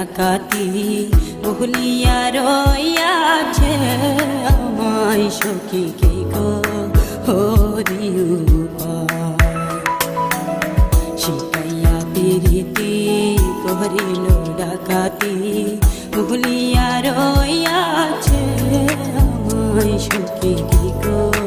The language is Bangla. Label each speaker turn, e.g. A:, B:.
A: ডাকাতি ভুলিয়া রইয়াছে আমায় সখী কে গো হরি শিখাইয়া পিরিতি করিল ডাকাতি ভুলিয়া রইয়াছে আমায় সখী কে গো